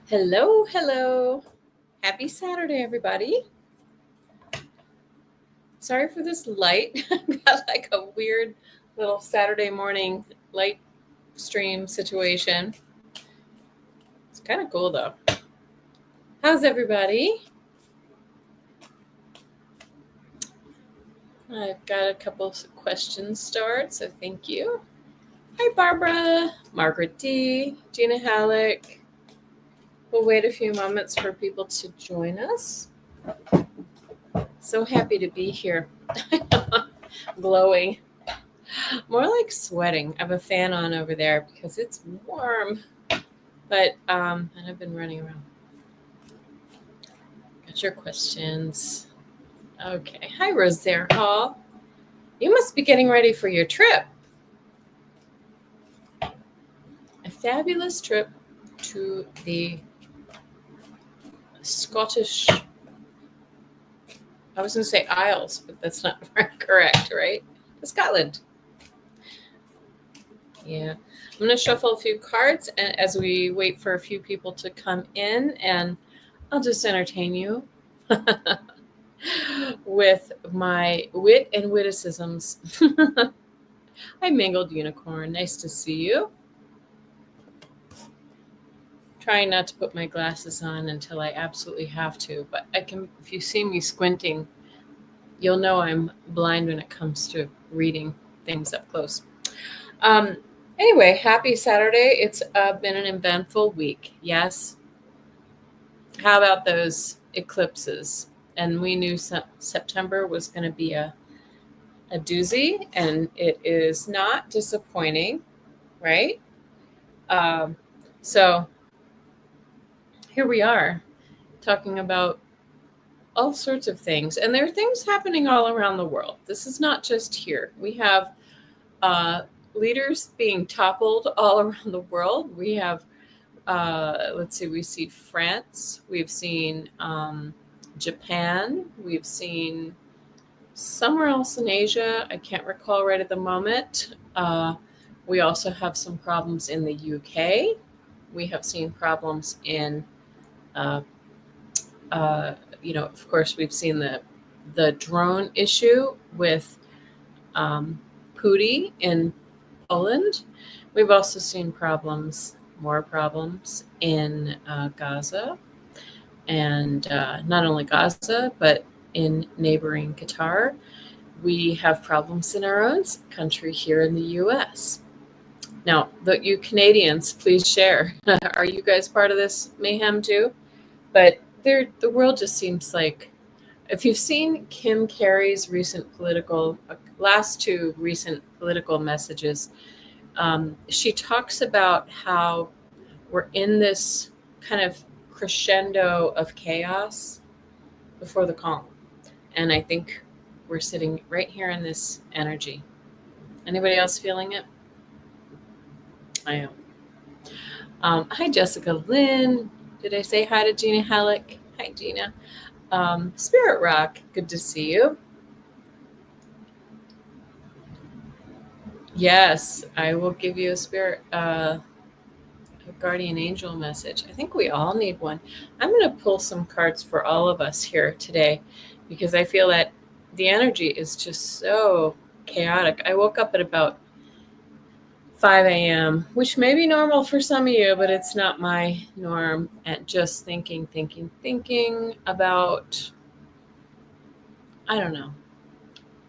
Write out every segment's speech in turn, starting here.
Hello, hello. Happy Saturday, everybody. Sorry for this light. I've got like a weird little Saturday morning light stream situation. It's kind of cool though. How's everybody? I've got a couple of questions start, so thank you. Hi, Barbara, Margaret D, Gina Halleck. We'll wait a few moments for people to join us. So happy to be here. Glowing. More like sweating. I have a fan on over there because it's warm. But and I've been running around. Got your questions. Okay. Hi, Rosaire Hall. You must be getting ready for your trip. A fabulous trip to the Scottish. I was going to say Isles, but that's not correct, right? Scotland. Yeah. I'm going to shuffle a few cards and as we wait for a few people to come in, and I'll just entertain you with my wit and witticisms. Hi, Mangled Unicorn. Nice to see you. Trying not to put my glasses on until I absolutely have to, but I can. If you see me squinting, you'll know I'm blind when it comes to reading things up close. Anyway, happy Saturday. It's been an eventful week. Yes. How about those eclipses? And we knew September was going to be a doozy, and it is not disappointing, right? So here we are talking about all sorts of things, and there are things happening all around the world. This is not just here. We have leaders being toppled all around the world. We have, let's see, we see France, we've seen Japan, we've seen somewhere else in Asia. I can't recall right at the moment. We also have some problems in the UK. We have seen problems in, of course, we've seen the drone issue with Pooty in Poland. We've also seen more problems in Gaza, and not only Gaza, but in neighboring Qatar. We have problems in our own country here in the U.S. Now, you Canadians, please share. Are you guys part of this mayhem too? But the world just seems like, if you've seen Kim Carey's last two recent political messages, she talks about how we're in this kind of crescendo of chaos before the calm. And I think we're sitting right here in this energy. Anybody else feeling it? I am. Hi, Jessica Lynn. Did I say hi to Gina Halleck? Hi, Gina. Spirit Rock, good to see you. Yes, I will give you a guardian angel message. I think we all need one. I'm going to pull some cards for all of us here today because I feel that the energy is just so chaotic. I woke up at about 5 a.m., which may be normal for some of you, but it's not my norm. And just thinking about, I don't know,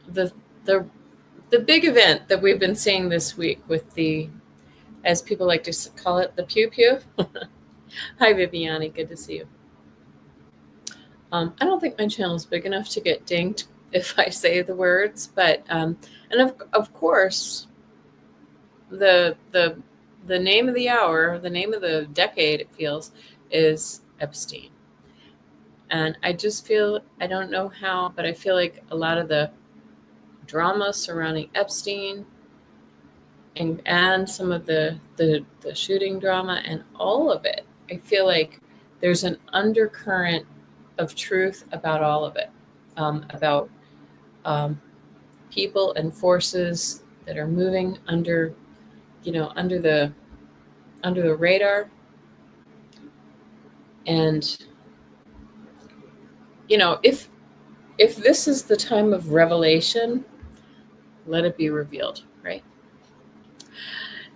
the big event that we've been seeing this week with the, as people like to call it, the pew pew. Hi, Viviani. Good to see you. I don't think my channel is big enough to get dinged if I say the words, but and of course, the name of the hour, the name of the decade, it feels, is Epstein. And I just feel, I don't know how, but I feel like a lot of the drama surrounding Epstein and some of the shooting drama and all of it, I feel like there's an undercurrent of truth about all of it, about people and forces that are moving under the radar. And, if this is the time of revelation, let it be revealed, right?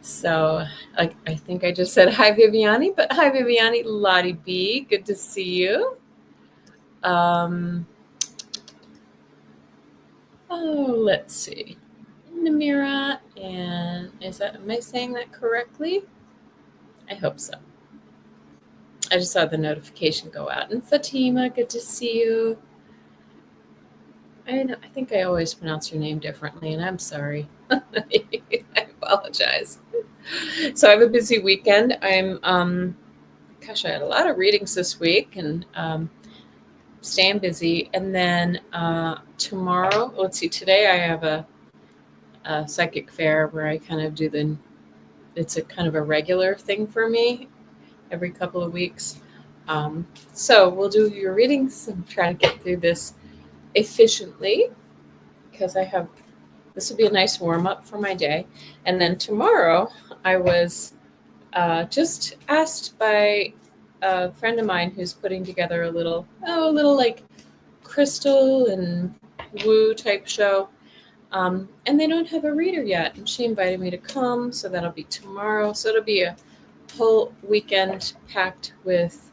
So I think I just said hi, Viviani, but hi, Viviani, Lottie B. Good to see you. Let's see. Namira, and am I saying that correctly? I hope so. I just saw the notification go out. And Fatima, good to see you. I think I always pronounce your name differently, and I'm sorry. I apologize. So I have a busy weekend. I had a lot of readings this week, and staying busy. And then tomorrow, let's see, today I have a psychic fair where I kind of it's a kind of a regular thing for me every couple of weeks. So we'll do your readings and try to get through this efficiently, because this will be a nice warm up for my day. And then tomorrow I was just asked by a friend of mine who's putting together a little like crystal and woo type show. And they don't have a reader yet. And she invited me to come. So that'll be tomorrow. So it'll be a whole weekend packed with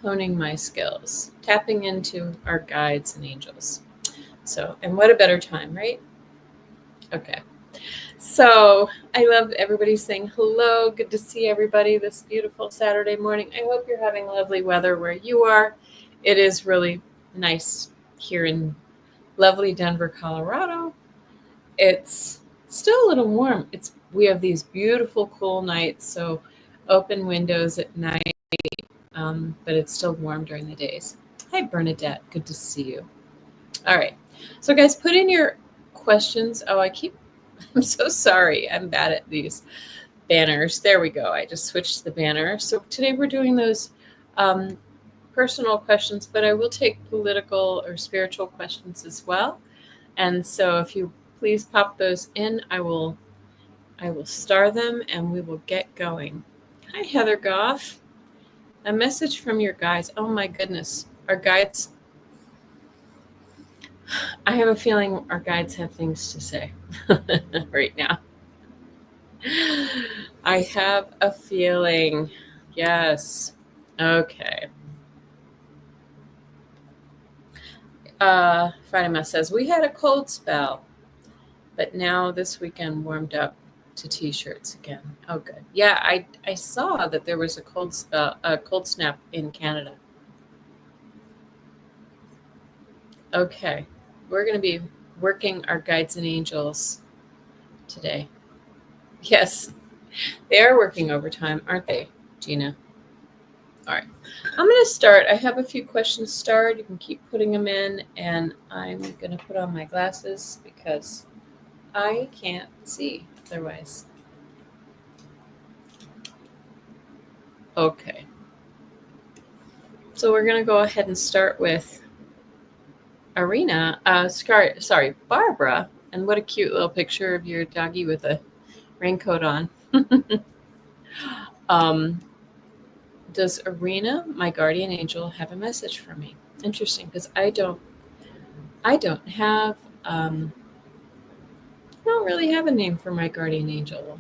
honing my skills, tapping into our guides and angels. So, and what a better time, right? Okay. So I love everybody saying hello. Good to see everybody this beautiful Saturday morning. I hope you're having lovely weather where you are. It is really nice here in lovely Denver, Colorado. It's still a little warm. We have these beautiful cool nights, so open windows at night, but it's still warm during the days. Hi, Bernadette. Good to see you. All right. So, guys, put in your questions. I'm so sorry. I'm bad at these banners. There we go. I just switched the banner. So today we're doing those personal questions, but I will take political or spiritual questions as well. And so if you please pop those in, I will star them and we will get going. Hi, Heather Goff. A message from your guides. Oh my goodness. Our guides. I have a feeling our guides have things to say right now. I have a feeling. Yes. Okay. Fatima says, we had a cold spell, but now this weekend warmed up to t-shirts again. Oh, good. Yeah, I saw that there was a cold snap in Canada. Okay. We're going to be working our guides and angels today. Yes, they are working overtime, aren't they, Gina? All right. I'm going to start. I have a few questions starred. You can keep putting them in, and I'm going to put on my glasses because I can't see otherwise. Okay. So we're going to go ahead and start with Arena. Sorry, Barbara. And what a cute little picture of your doggy with a raincoat on. Does Arena, my guardian angel, have a message for me? Interesting, because I don't have I don't really have a name for my guardian angel.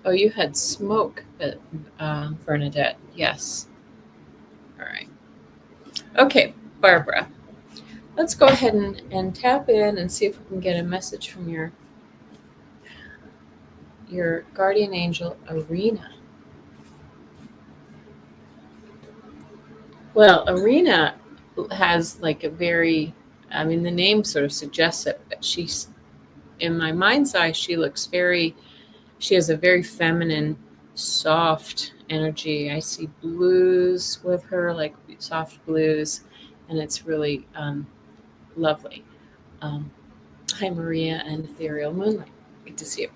Oh, you had smoke, Bernadette. Yes. All right. Okay, Barbara. Let's go ahead and tap in and see if we can get a message from your guardian angel, Arena. Well, Arena has like the name sort of suggests it, but she's, in my mind's eye, she has a very feminine, soft energy. I see blues with her, like soft blues, and it's really lovely. Hi, Maria and Ethereal Moonlight. Good to see you.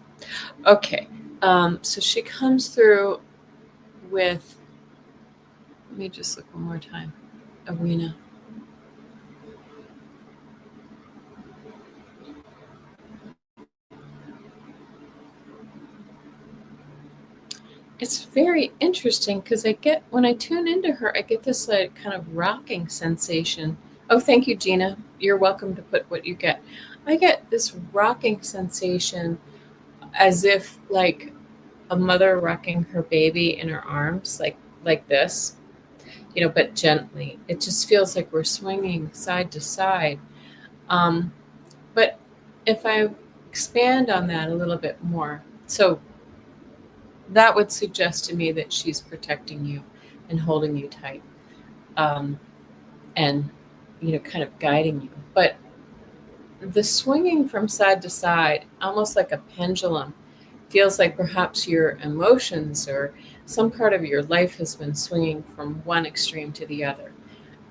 Okay, so she comes through with, let me just look one more time. Arena. it's very interesting because when I tune into her, I get this like kind of rocking sensation. Oh, thank you, Gina. You're welcome to put what you get. I get this rocking sensation as if like a mother rocking her baby in her arms, like this, but gently. It just feels like we're swinging side to side. But if I expand on that a little bit more, so that would suggest to me that she's protecting you and holding you tight, um, and kind of guiding you. But the swinging from side to side, almost like a pendulum, feels like perhaps your emotions or some part of your life has been swinging from one extreme to the other.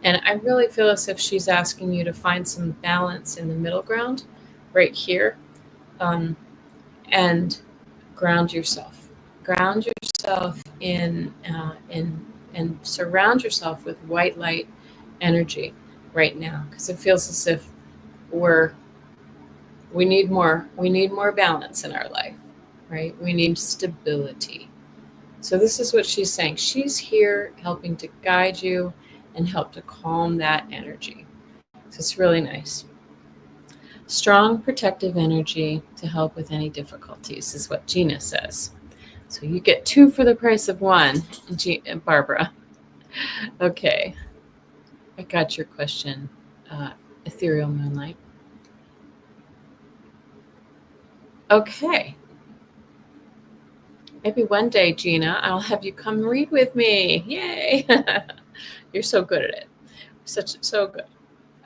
And I really feel as if she's asking you to find some balance in the middle ground right here, um, and ground yourself. Ground yourself and surround yourself with white light energy right now, because it feels as if we're we need more balance in our life, right? We need stability. So this is what she's saying. She's here helping to guide you and help to calm that energy. So it's really nice. Strong protective energy to help with any difficulties is what Gina says. So you get 2 for the price of 1, Barbara. Okay, I got your question, Ethereal Moonlight. Okay. Maybe one day, Gina, I'll have you come read with me. Yay! You're so good at it. So good.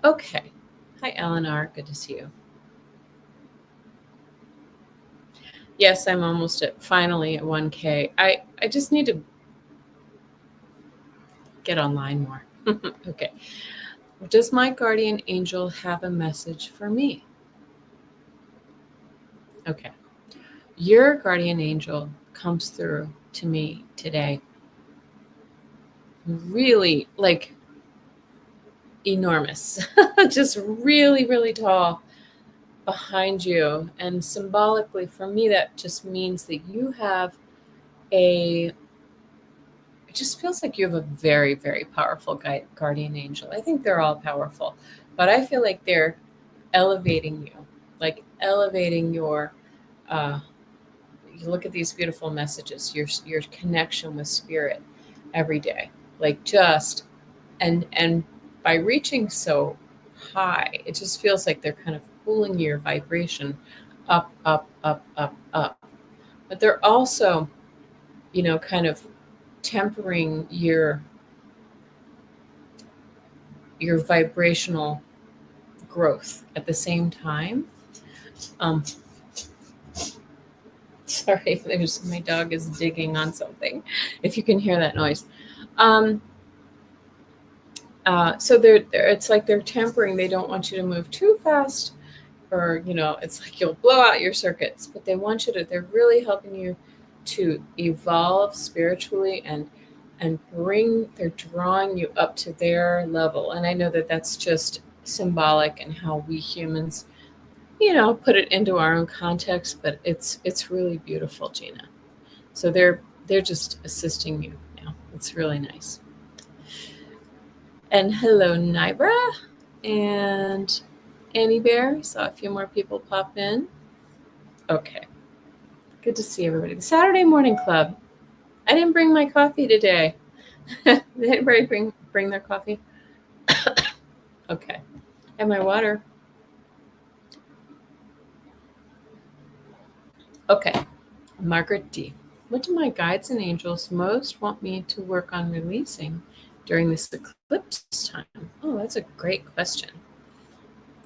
Okay. Hi, Eleanor. Good to see you. Yes, I'm almost finally at 1K. I just need to get online more. Okay. Does my guardian angel have a message for me? Okay. Your guardian angel comes through to me today. Really like enormous. Just really, really tall behind you. And symbolically, for me, that just means that you have it just feels like you have a very, very powerful guardian angel. I think they're all powerful, but I feel like they're elevating you, like elevating your, uh, you look at these beautiful messages, your connection with spirit every day, like just, and by reaching so high, it just feels like they're kind of pulling your vibration up, up, up, up, up. But they're also, kind of tempering your vibrational growth at the same time. Um, sorry, my dog is digging on something. If you can hear that noise. So it's like they're tempering. They don't want you to move too fast, or it's like you'll blow out your circuits. But they want you to. They're really helping you to evolve spiritually and they're drawing you up to their level. And I know that that's just symbolic and how we humans, put it into our own context, but it's really beautiful, Gina. So they're just assisting you now. It's really nice. And hello, Nibra and Annie Bear. Saw a few more people pop in. Okay. Good to see everybody. The Saturday Morning Club. I didn't bring my coffee today. Did anybody bring their coffee? Okay. And my water. Okay. Margaret D. What do my guides and angels most want me to work on releasing during this eclipse time? Oh, that's a great question.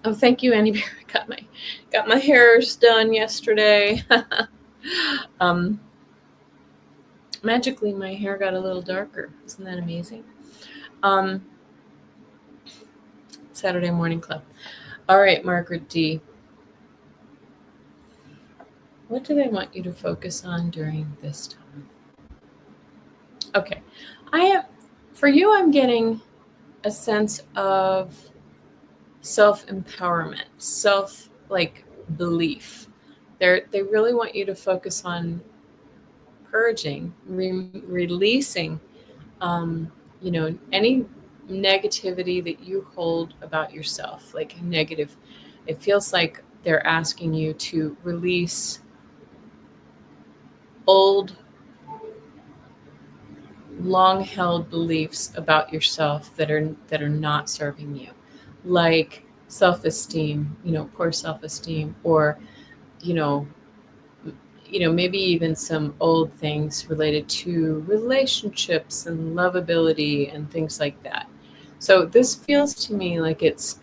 Oh, thank you, Annie Bear. Got my hairs done yesterday. Magically, my hair got a little darker. Isn't that amazing? Saturday Morning Club. All right, Margaret D. What do they want you to focus on during this time? Okay. For you, I'm getting a sense of self-empowerment, belief. They really want you to focus on purging, releasing, any negativity that you hold about yourself, like negative. It feels like they're asking you to release old, long held beliefs about yourself that are not serving you, like self-esteem, poor self-esteem, or you know maybe even some old things related to relationships and lovability and things like that. So this feels to me like it's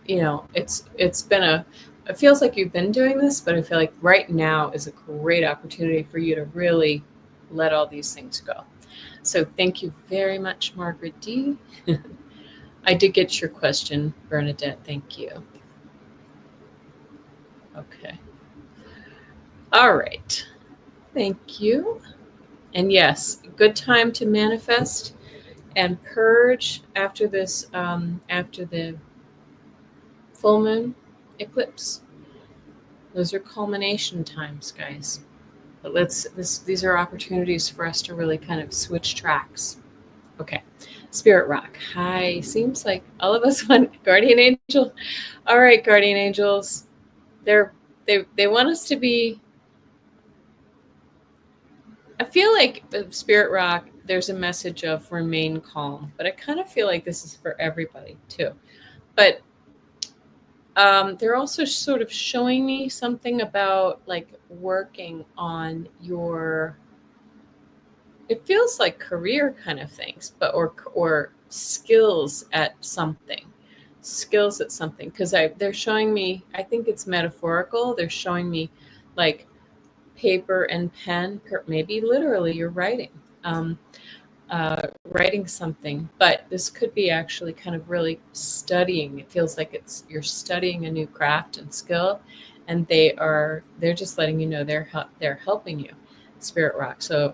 been it feels like you've been doing this, but I feel like right now is a great opportunity for you to really let all these things go. So thank you very much, Margaret D. I did get your question, Bernadette. Thank you. Okay. All right. Thank you. And yes, good time to manifest and purge after this, after the full moon eclipse. Those are culmination times, guys. But these are opportunities for us to really kind of switch tracks. Okay. Spirit Rock. Hi. Seems like all of us want Guardian Angel. All right, Guardian Angels. They want us to be. I feel like Spirit Rock, there's a message of remain calm, but I kind of feel like this is for everybody too. But they're also sort of showing me something about like working on your, it feels like career kind of things, but or skills at something, because they're showing me, I think it's metaphorical. They're showing me like paper and pen, maybe literally you're writing. Writing something, but this could be actually kind of really studying. It feels like you're studying a new craft and skill, and they're just letting you know they're helping you, Spirit Rock. So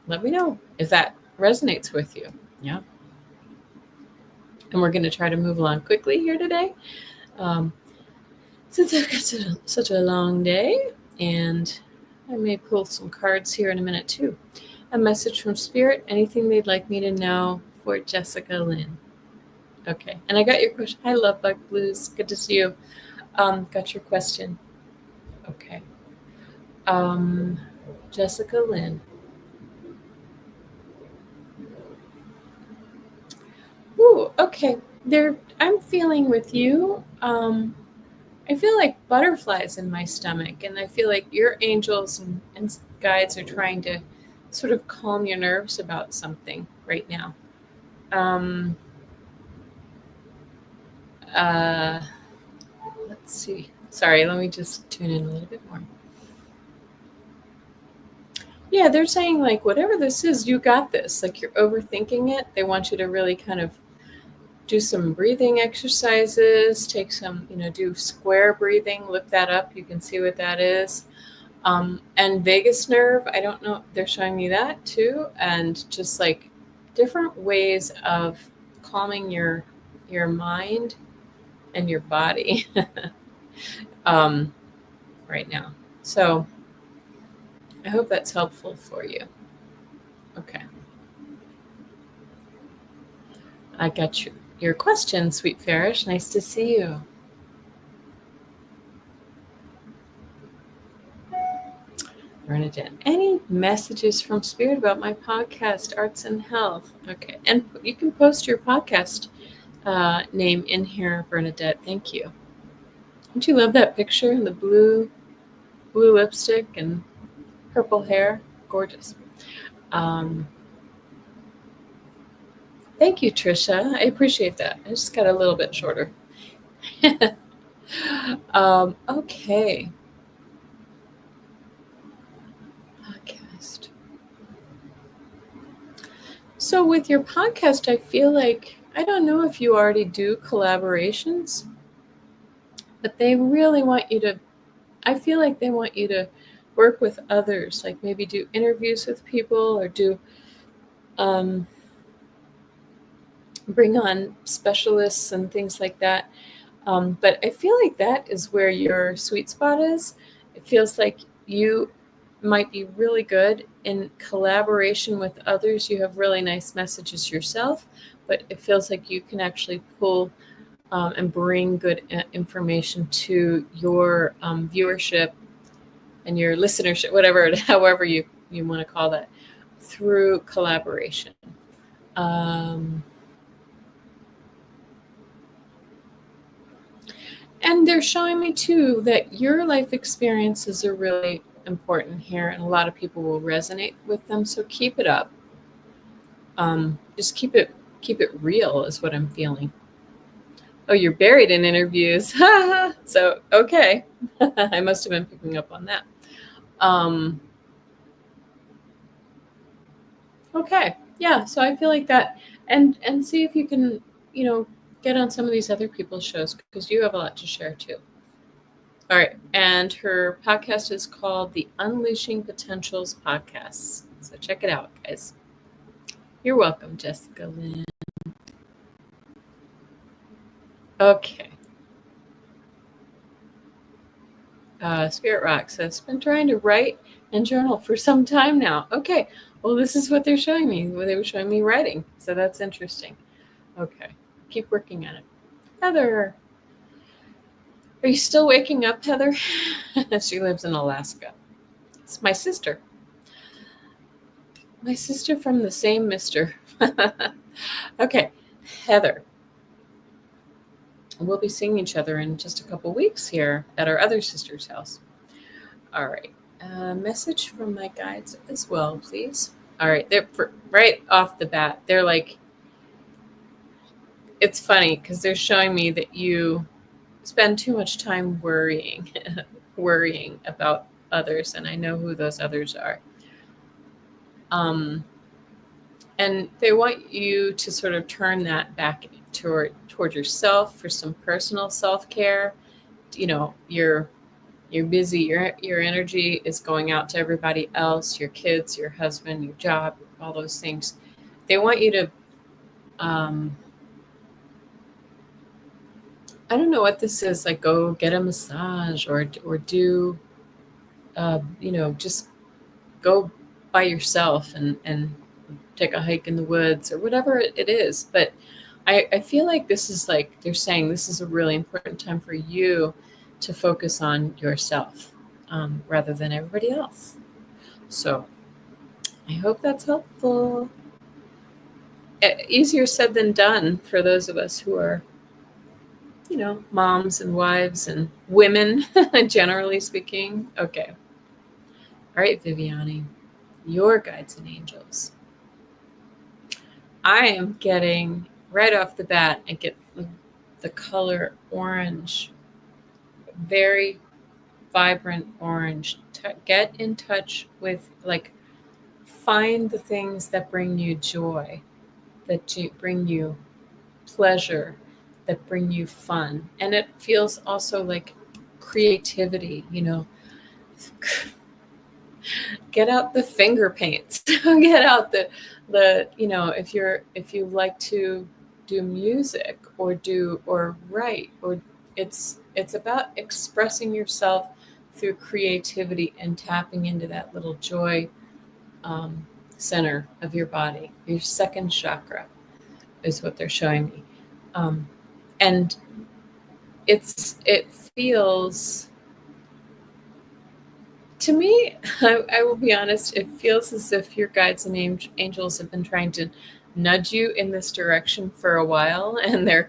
let me know if that resonates with you. Yeah, and we're going to try to move along quickly here today, since I've got such a long day, and I may pull some cards here in a minute too. A message from Spirit, anything they'd like me to know for Jessica Lynn. Okay, and I got your question. Hi, Love Bug Blues. Good to see you. Got your question. Okay. Jessica Lynn. Ooh, okay. I'm feeling with you. I feel like butterflies in my stomach, and I feel like your angels and guides are trying to sort of calm your nerves about something right now. Let's see. Sorry, let me just tune in a little bit more. Yeah, they're saying like whatever this is, you got this. Like you're overthinking it. They want you to really kind of do some breathing exercises, take some, do square breathing, look that up. You can see what that is. And vagus nerve, I don't know, they're showing me that too. And just like different ways of calming your mind and your body right now. So I hope that's helpful for you. Okay. I got your question, Sweet Farish. Nice to see you. Bernadette, any messages from Spirit about my podcast, Arts and Health? Okay. And you can post your podcast name in here, Bernadette. Thank you. Don't you love that picture in the blue lipstick and purple hair? Gorgeous. Thank you, Trisha. I appreciate that. I just got a little bit shorter. Okay. Podcast. So with your podcast, I feel like, I don't know if you already do collaborations, but they really want you to, I feel like they want you to work with others, like maybe do interviews with people or do bring on specialists and things like that. But I feel like that is where your sweet spot is. It feels like you might be really good in collaboration with others. You have really nice messages yourself, but it feels like you can actually pull and bring good information to your viewership and your listenership, whatever, however you want to call that, through collaboration. Um, and they're showing me too that your life experiences are really important here, and a lot of people will resonate with them. So keep it up. Just keep it real is what I'm feeling. Oh, you're buried in interviews. So okay, I must have been picking up on that. Okay, yeah. So I feel like that, and see if you can, get on some of these other people's shows because you have a lot to share too. All right, and her podcast is called the Unleashing Potentials Podcast. So check it out, guys. You're welcome, Jessica Lynn. Okay. Spirit Rock says, been trying to write and journal for some time now. Okay. Well, this is what they're showing me. Well, they were showing me writing. So that's interesting. Okay. Keep working on it. Heather. Are you still waking up, Heather? She lives in Alaska. It's my sister. My sister from the same mister. Okay. Heather. We'll be seeing each other in just a couple weeks here at our other sister's house. All right. Message from my guides as well, please. All right. They're right off the bat. They're like, it's funny because they're showing me that you spend too much time worrying, worrying about others. And I know who those others are. And they want you to sort of turn that back toward yourself for some personal self-care. You're busy, your energy is going out to everybody else, your kids, your husband, your job, all those things. They want you to I don't know what this is, like go get a massage or do just go by yourself and take a hike in the woods or whatever it is. But I feel like this is like they're saying this is a really important time for you to focus on yourself rather than everybody else. So I hope that's helpful. Easier said than done for those of us who are, moms and wives and women, generally speaking. Okay. All right, Viviani, your guides and angels. I am getting right off the bat, I get the color orange, very vibrant orange. Get in touch with, find the things that bring you joy, that bring you pleasure, that bring you fun. And it feels also like creativity, get out the finger paints, get out the if you like to do music or write, or it's about expressing yourself through creativity and tapping into that little joy center of your body. Your second chakra is what they're showing me. And it feels to me, I will be honest, it feels as if your guides and angels have been trying to nudge you in this direction for a while, and they're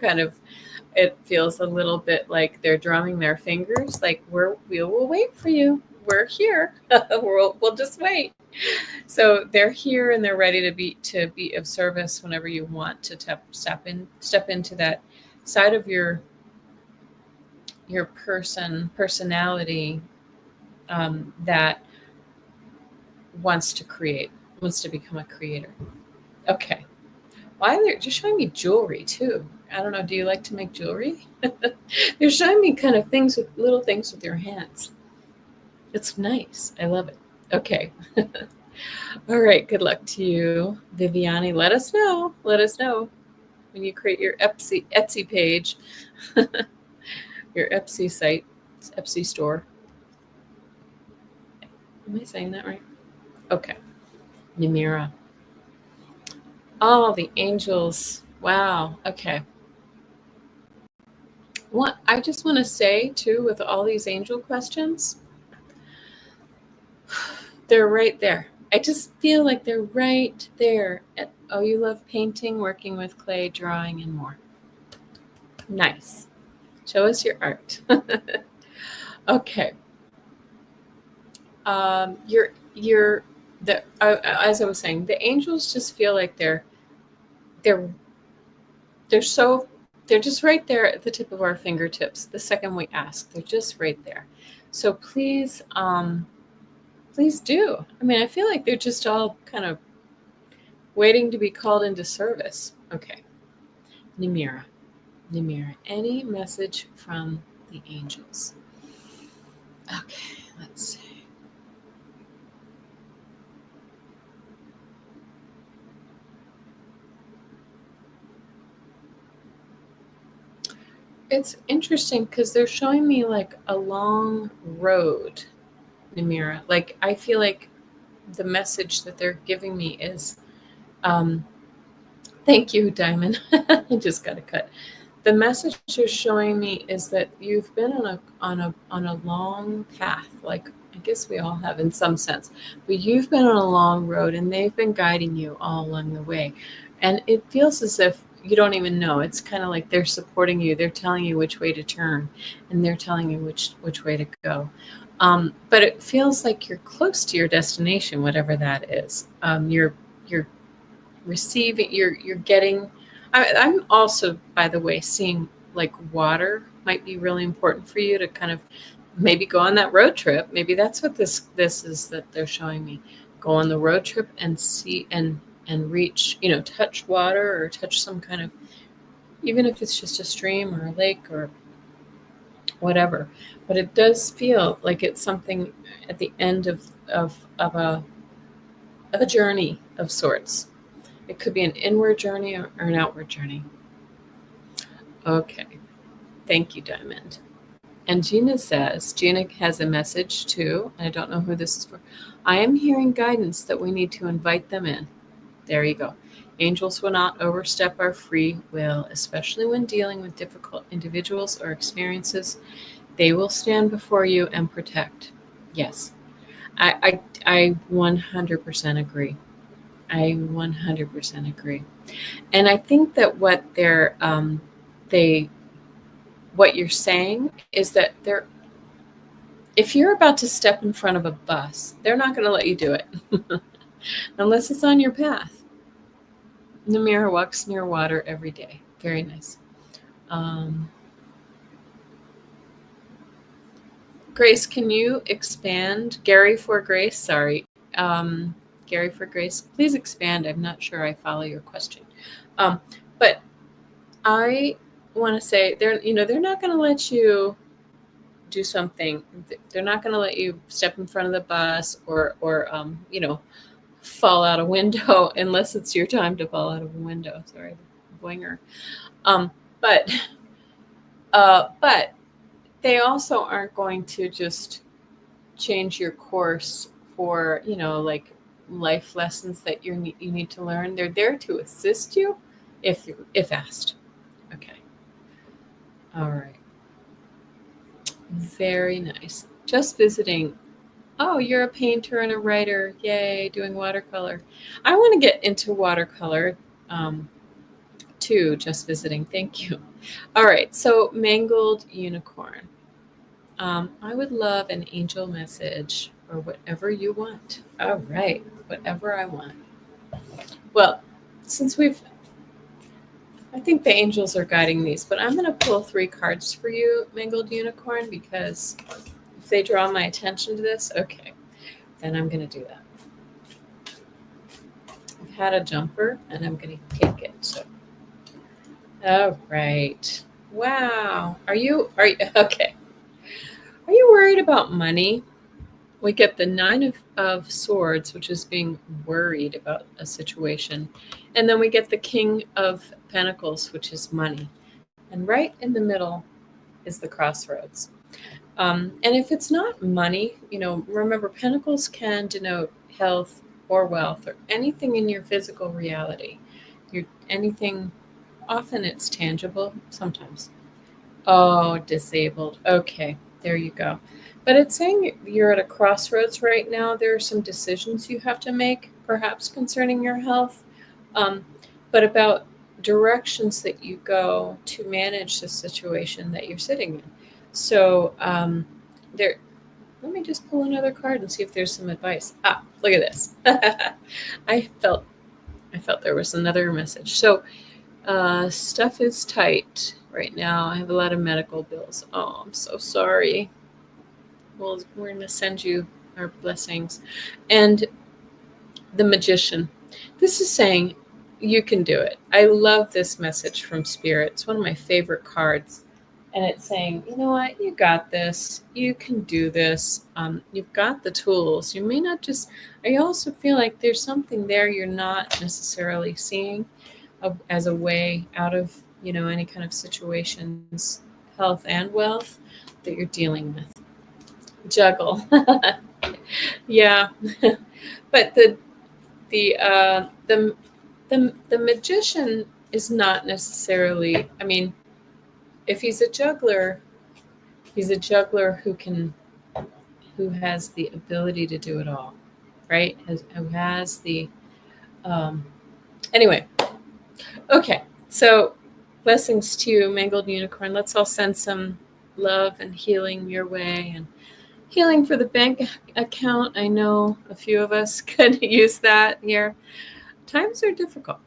it feels a little bit like they're drumming their fingers, like we will wait for you. We're here. we'll just wait. So they're here and they're ready to be of service whenever you want to step into that side of your personality that wants to become a creator. Okay. Why they're just showing me jewelry too. I don't know. Do you like to make jewelry? They're showing me kind of little things with your hands. It's nice. I love it. Okay. All right. Good luck to you, Viviani. Let us know. Let us know when you create your Etsy page, your Etsy site, Etsy store. Am I saying that right? Okay. Nimira. Oh, the angels. Wow. Okay. What I just want to say too, with all these angel questions, they're right there. I just feel like they're right there. Oh, you love painting, working with clay, drawing, and more. Nice. Show us your art. Okay. You're the as I was saying, the angels just feel like they're they're so they're just right there at the tip of our fingertips. The second we ask, they're just right there. So please do. I mean, I feel like they're just all kind of waiting to be called into service. Okay. Nimira. Nimira. Any message from the angels? Okay, let's see. It's interesting because they're showing me like a long road, Nimira. Like, I feel like the message that they're giving me is, um, thank you, Diamond. I just got a cut. The message they're showing me is that you've been on a long path. Like, I guess we all have in some sense, but you've been on a long road, and they've been guiding you all along the way. And it feels as if you don't even know. It's kind of like they're supporting you. They're telling you which way to turn, and they're telling you which way to go. But it feels like you're close to your destination, whatever that is. You're receiving. You're getting. I'm also, by the way, seeing like water might be really important for you to kind of maybe go on that road trip. Maybe that's what this is that they're showing me. Go on the road trip and see and reach, touch water or touch some kind of, even if it's just a stream or a lake or whatever. But it does feel like it's something at the end of a journey of sorts. It could be an inward journey or an outward journey. Okay. Thank you, Diamond. And Gina has a message too. I don't know who this is for. I am hearing guidance that we need to invite them in. There you go. Angels will not overstep our free will, especially when dealing with difficult individuals or experiences. They will stand before you and protect. Yes, I 100% agree. I 100% agree. And I think that they what you're saying is that if you're about to step in front of a bus, they're not going to let you do it unless it's on your path. Namira walks near water every day. Very nice. Um, Grace, can you expand? Gary for Grace, sorry. Gary for Grace, please expand. I'm not sure I follow your question. But I want to say they're not going to let you do something. They're not going to let you step in front of the bus or fall out a window unless it's your time to fall out of a window. Sorry, boinger. Um, but but they also aren't going to just change your course for like life lessons that you need to learn. They're there to assist you if asked. Okay. All right. Very nice. Just visiting. Oh, you're a painter and a writer. Yay, doing watercolor. I want to get into watercolor too, just visiting. Thank you. All right, so Mangled Unicorn. I would love an angel message or whatever you want. All right, whatever I want. Well, since I think the angels are guiding these, but I'm going to pull 3 cards for you, Mangled Unicorn, because if they draw my attention to this, okay, then I'm going to do that. I've had a jumper and I'm going to take it. So, all right. Wow. Are you okay? Are you worried about money? We get the 9 of Swords, which is being worried about a situation. And then we get the King of Pentacles, which is money. And right in the middle is the crossroads. And if it's not money, remember, pentacles can denote health or wealth or anything in your physical reality. Anything, often it's tangible, sometimes. Oh, disabled. Okay, there you go. But it's saying you're at a crossroads right now. There are some decisions you have to make, perhaps concerning your health, but about directions that you go to manage the situation that you're sitting in. So there. Let me just pull another card and see if there's some advice. Look at this. I felt there was another message. So stuff is tight right now. I have a lot of medical bills. Oh, I'm so sorry. Well, we're going to send you our blessings. And the Magician. This is saying you can do it. I love this message from Spirit. It's one of my favorite cards. And it's saying, you know what, you got this. You can do this. You've got the tools. You may not just, I also feel like there's something there you're not necessarily seeing as a way out of, any kind of situations, health and wealth, that you're dealing with. Juggle. Yeah. But the Magician is not necessarily, if he's a juggler who has the ability to do it all, right? Who has the anyway. Okay, so blessings to you, Mangled Unicorn. Let's all send some love and healing your way, and healing for the bank account. I know a few of us could use that here. Times are difficult.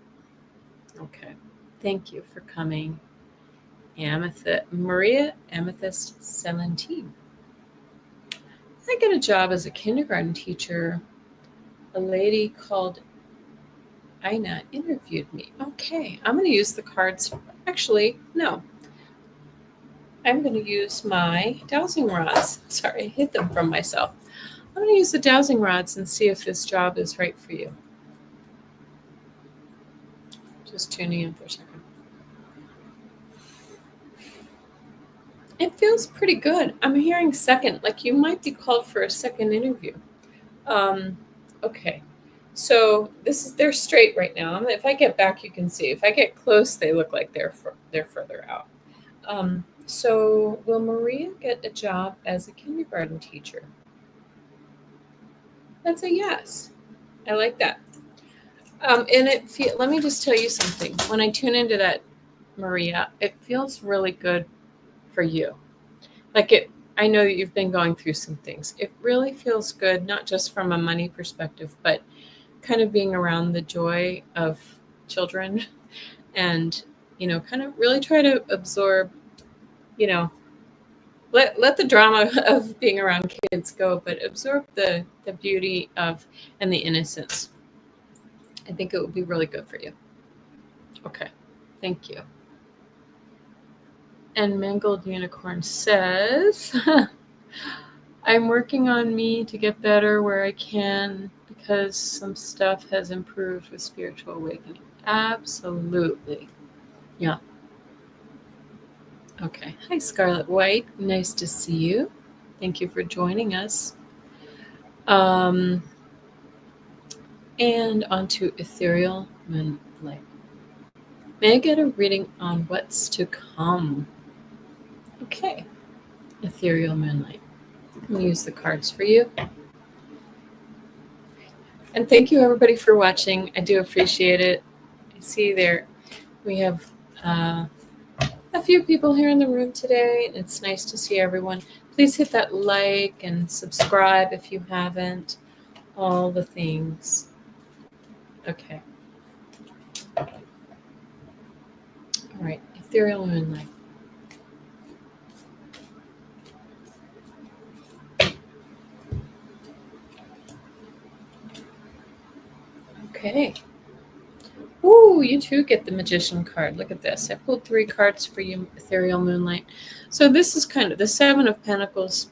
Okay, thank you for coming. Maria Amethyst 17. I got a job as a kindergarten teacher. A lady called Ina interviewed me. Okay, I'm going to use the cards. Actually, no. I'm going to use my dowsing rods. Sorry, I hid them from myself. I'm going to use the dowsing rods and see if this job is right for you. Just tuning in for a second. It feels pretty good. I'm hearing second, like you might be called for a second interview. Okay. So they're straight right now. If I get back, you can see. If I get close, they look like they're further out. So will Maria get a job as a kindergarten teacher? That's a yes. I like that. Let me just tell you something. When I tune into that, Maria, it feels really good for you. I know that you've been going through some things. It really feels good, not just from a money perspective, but kind of being around the joy of children and, kind of really try to absorb, let the drama of being around kids go, but absorb the beauty of and the innocence. I think it would be really good for you. Okay. Thank you. And Mangled Unicorn says, I'm working on me to get better where I can because some stuff has improved with spiritual awakening. Absolutely. Yeah. Okay. Hi, Scarlet White. Nice to see you. Thank you for joining us. And on to Ethereal Moonlight. May I get a reading on what's to come? Okay. Ethereal Moonlight. I'm going to use the cards for you. And thank you, everybody, for watching. I do appreciate it. I see there we have a few people here in the room today, and it's nice to see everyone. Please hit that like and subscribe if you haven't. All the things. Okay. All right. Ethereal Moonlight. Okay. Ooh, you too get the Magician card. Look at this. I pulled 3 cards for you, Ethereal Moonlight. So this is kind of the 7 of Pentacles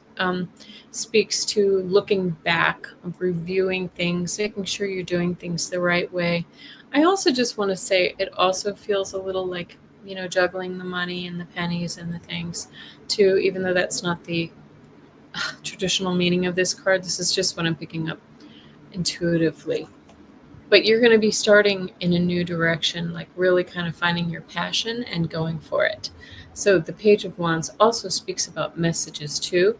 speaks to looking back, of reviewing things, making sure you're doing things the right way. I also just want to say it also feels a little like juggling the money and the pennies and the things, to, even though that's not the traditional meaning of this card, this is just what I'm picking up intuitively. But you're going to be starting in a new direction, like really kind of finding your passion and going for it. So the Page of Wands also speaks about messages too.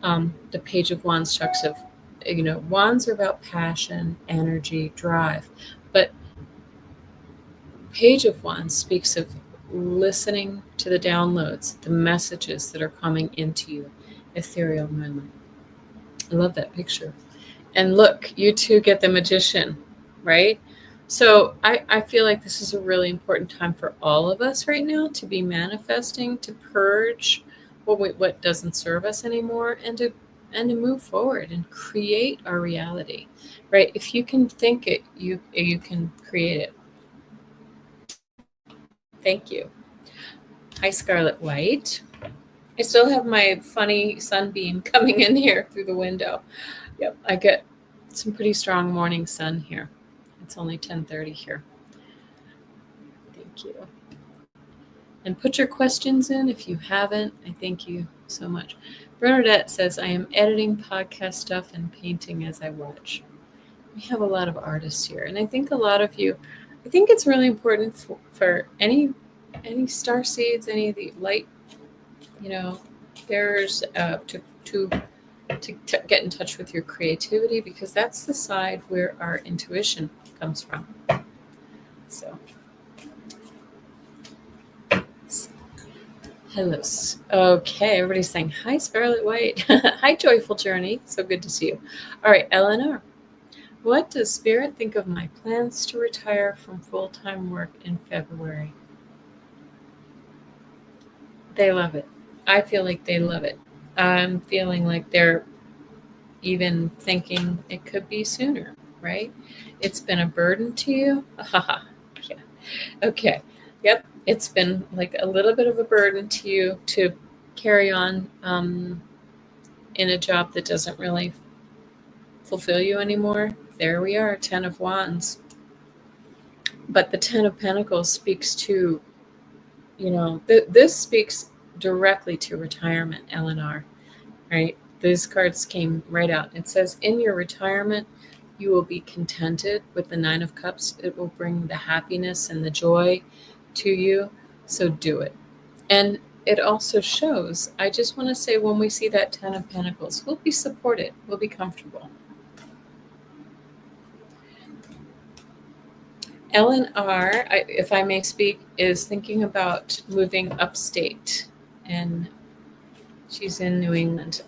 The Page of Wands talks of, wands are about passion, energy, drive. But Page of Wands speaks of listening to the downloads, the messages that are coming into you. Ethereal Moonlight. I love that picture. And look, you too get the Magician, right? So I feel like this is a really important time for all of us right now to be manifesting, to purge what doesn't serve us anymore, and to move forward and create our reality, right? If you can think it, you can create it. Thank you. Hi, Scarlet White. I still have my funny sunbeam coming in here through the window. Yep, I get some pretty strong morning sun here. It's only 10:30 here. Thank you. And put your questions in if you haven't. I thank you so much. Bernadette says, I am editing podcast stuff and painting as I watch. We have a lot of artists here. And I think a lot of you, I think it's really important for any star seeds, any of the light, bearers to get in touch with your creativity, because that's the side where our intuition comes from. So, hello. Okay, everybody's saying hi, Scarlet White. Hi, Joyful Journey. So good to see you. All right, Eleanor. What does Spirit think of my plans to retire from full-time work in February? They love it. I feel like they love it. I'm feeling like they're even thinking it could be sooner, right? It's been a burden to you. Yeah. Okay. Yep. It's been like a little bit of a burden to you to carry on in a job that doesn't really fulfill you anymore. There we are, 10 of Wands. But the 10 of Pentacles speaks to, this speaks directly to retirement, Eleanor, right? These cards came right out. It says, in your retirement, you will be contented with the 9 of Cups. It will bring the happiness and the joy to you. So do it. And it also shows, I just want to say, when we see that 10 of Pentacles, we'll be supported. We'll be comfortable. Ellen R., if I may speak, is thinking about moving upstate, and she's in New England.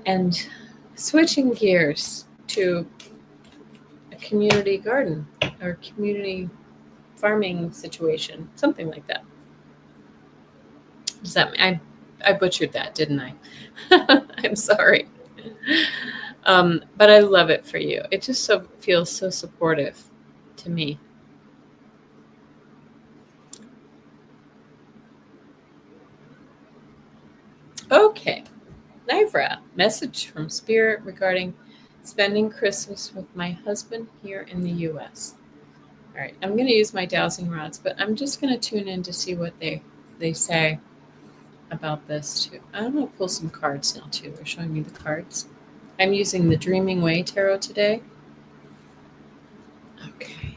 And switching gears to a community garden or community farming situation, something like that. Does that mean I butchered that, didn't I? I'm sorry. But I love it for you. It just feels so supportive to me. Okay. Nivra, message from Spirit regarding spending Christmas with my husband here in the U.S. All right, I'm going to use my dowsing rods, but I'm just going to tune in to see what they say about this too. I'm going to pull some cards now too. They're showing me the cards. I'm using the Dreaming Way Tarot today. Okay.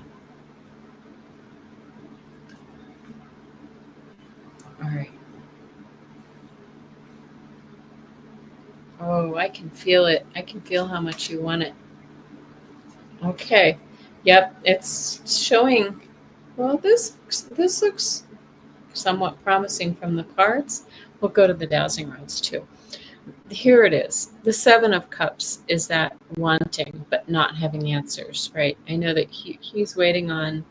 All right. Oh, I can feel it. I can feel how much you want it. Okay. Yep, it's showing. Well, this looks somewhat promising from the cards. We'll go to the dowsing rods too. Here it is. The 7 of Cups is that wanting but not having answers, right? I know that he's waiting on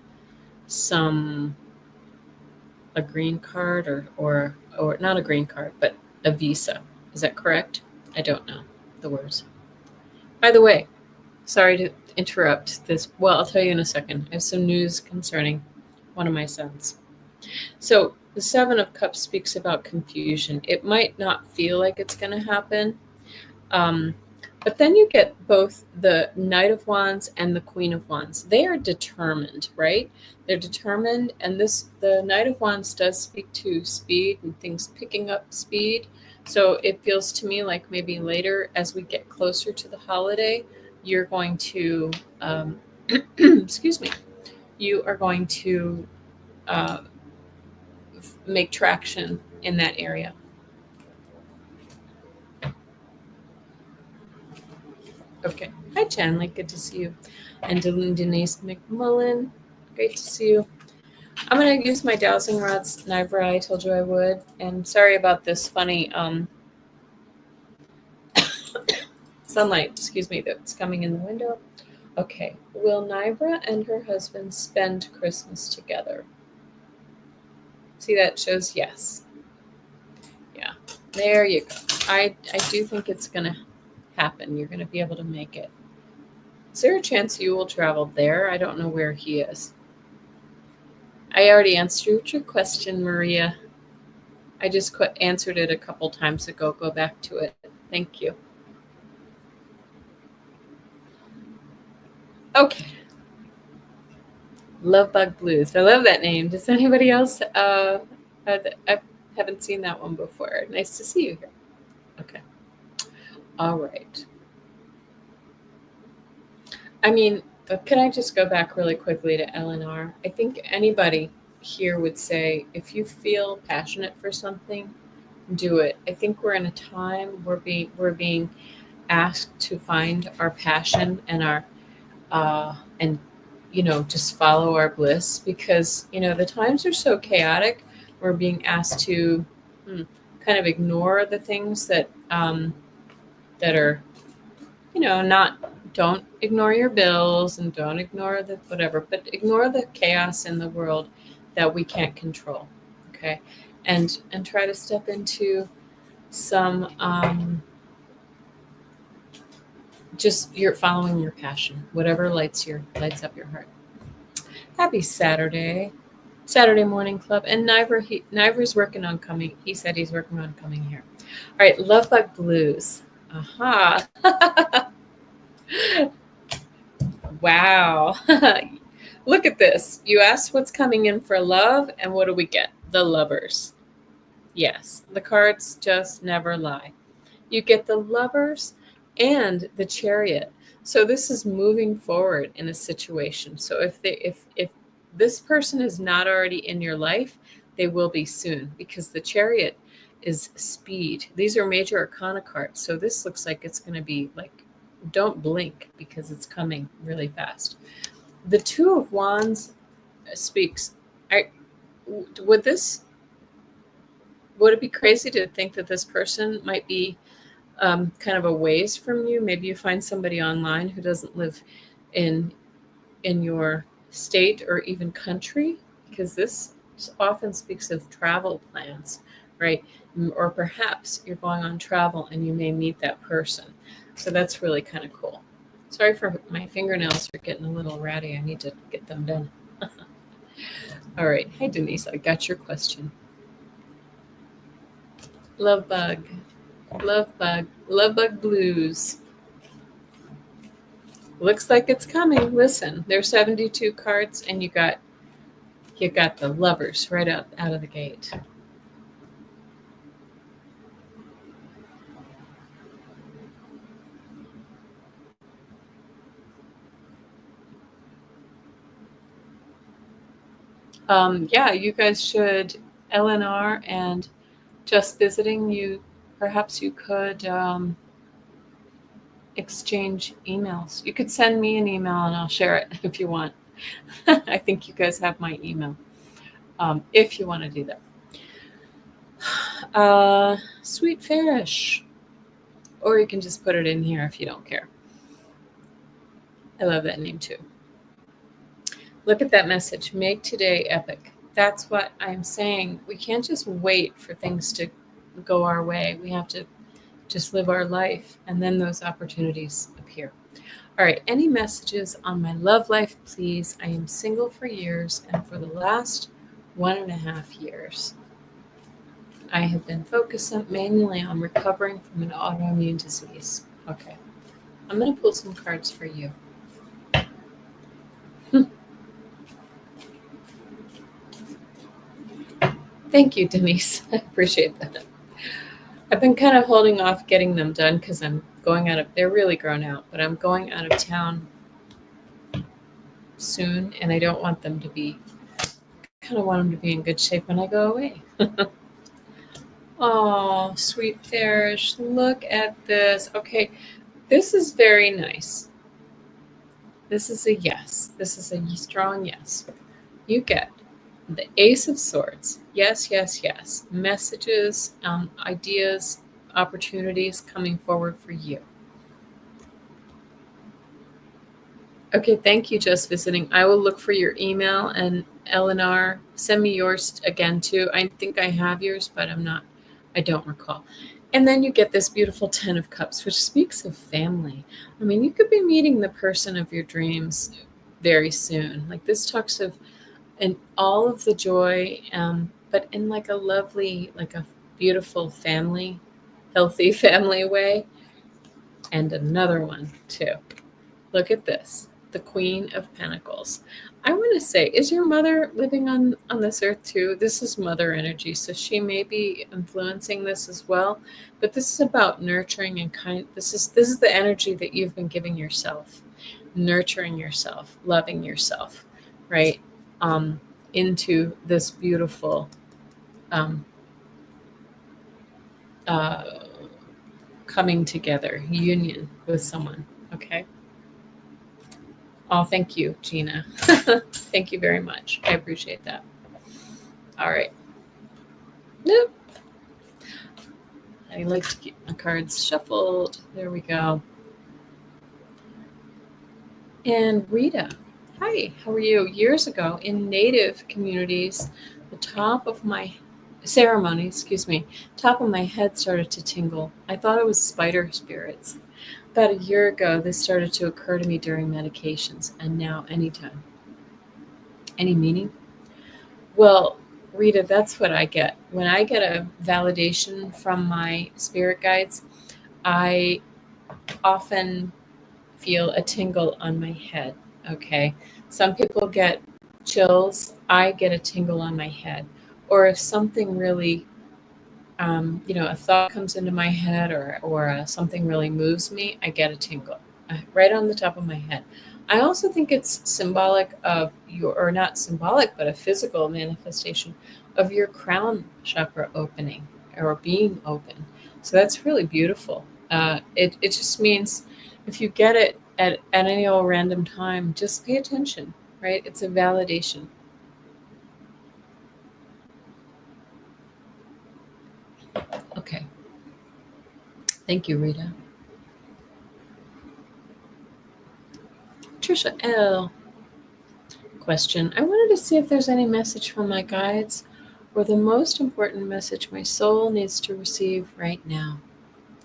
a green card or not a green card, but a visa. Is that correct? I don't know the words. By the way, sorry to interrupt this. Well, I'll tell you in a second. I have some news concerning one of my sons. So the 7 of Cups speaks about confusion. It might not feel like it's going to happen, But then you get both the Knight of Wands and the Queen of Wands. They are determined, right? They're determined, and the Knight of Wands does speak to speed and things picking up speed. So it feels to me like maybe later, as we get closer to the holiday, you're going to, excuse me, you are going to uh, make traction in that area. Okay. Hi, Chanley. Good to see you. And Denise McMullen. Great to see you. I'm going to use my dowsing rods, Nivra. I told you I would. And sorry about this funny sunlight, excuse me, that's coming in the window. Okay. Will Nivra and her husband spend Christmas together? See, that shows yes. Yeah. There you go. I do think it's going to happen. You're going to be able to make it. Is there a chance you will travel there? I don't know where he is. I already answered your question, Maria. I just answered it a couple times ago. Go back to it. Thank you. Okay. Love Bug Blues. I love that name. Does anybody else? I haven't seen that one before. Nice to see you here. Okay. All right. I mean, can I just go back really quickly to Eleanor? I think anybody here would say if you feel passionate for something, do it. I think we're in a time where we're being asked to find our passion and our and just follow our bliss, because the times are so chaotic. We're being asked to kind of ignore the things that that are not. Don't ignore your bills and don't ignore the whatever, but ignore the chaos in the world that we can't control. Okay. And try to step into some just you're following your passion, whatever lights up your heart. Happy Saturday morning club. And Niver's working on coming. He said he's working on coming here. All right, Love Bug Blues. Aha. Wow. Look at this. You asked what's coming in for love, and what do we get? The Lovers. Yes, the cards just never lie. You get the Lovers and the Chariot. So this is moving forward in a situation. So if this person is not already in your life, they will be soon, because the Chariot is speed. These are major arcana cards. So this looks like it's going to be like, don't blink, because it's coming really fast. The Two of Wands speaks. Would it be crazy to think that this person might be kind of a ways from you? Maybe you find somebody online who doesn't live in your state or even country, because this often speaks of travel plans, right? Or perhaps you're going on travel and you may meet that person. So that's really kind of cool. Sorry for my fingernails are getting a little ratty. I need to get them done. All right. Hi, Denise. I got your question. Love Bug Blues. Looks like it's coming. Listen, there's 72 cards, and you got the Lovers right out of the gate. Yeah, you guys should, LNR and Just Visiting, perhaps you could exchange emails. You could send me an email and I'll share it if you want. I think you guys have my email, if you want to do that. Sweet Farish. Or you can just put it in here if you don't care. I love that name too. Look at that message. Make today epic. That's what I'm saying. We can't just wait for things to go our way. We have to just live our life, and then those opportunities appear. All right. Any messages on my love life, please? I am single for years, and for the last 1.5 years, I have been focused mainly on recovering from an autoimmune disease. Okay. I'm going to pull some cards for you. Thank you, Denise. I appreciate that. I've been kind of holding off getting them done because I'm going out of, they're really grown out, but I'm going out of town soon and I don't want them to be, kind of want them to be in good shape when I go away. Oh, sweet Farish, look at this. Okay, this is very nice. This is a yes. This is a strong yes. You get the Ace of Swords. Yes, yes, yes. Messages, ideas, opportunities coming forward for you. Okay, thank you, Just Visiting. I will look for your email, and Eleanor, send me yours again too. I think I have yours, but I don't recall. And then you get this beautiful 10 of Cups, which speaks of family. I mean, you could be meeting the person of your dreams very soon. Like this talks of and all of the joy, but in like a lovely, like a beautiful family, healthy family way. And another one too. Look at this, the Queen of Pentacles. I want to say, is your mother living on this earth too? This is mother energy, so she may be influencing this as well. But this is about nurturing and kind. This is the energy that you've been giving yourself, nurturing yourself, loving yourself, right? Into this beautiful coming together, union with someone. Okay. Oh, thank you, Gina. Thank you very much. I appreciate that. All right. Nope. I like to keep my cards shuffled. There we go. And Rita, hi, how are you? Years ago in Native communities, the top of my ceremony, top of my head started to tingle. I thought it was spider spirits. About a year ago, this started to occur to me during medications, and now anytime. Any meaning? Well, Rita, that's what I get. When I get a validation from my spirit guides, I often feel a tingle on my head. Okay. Some people get chills. I get a tingle on my head. Or if something really, a thought comes into my head or something really moves me, I get a tingle right on the top of my head. I also think it's symbolic of or not symbolic, but a physical manifestation of your crown chakra opening or being open. So that's really beautiful. It just means if you get it at any old random time, just pay attention, right? It's a validation. Okay. Thank you, Rita. Trisha L. Question. I wanted to see if there's any message from my guides or the most important message my soul needs to receive right now.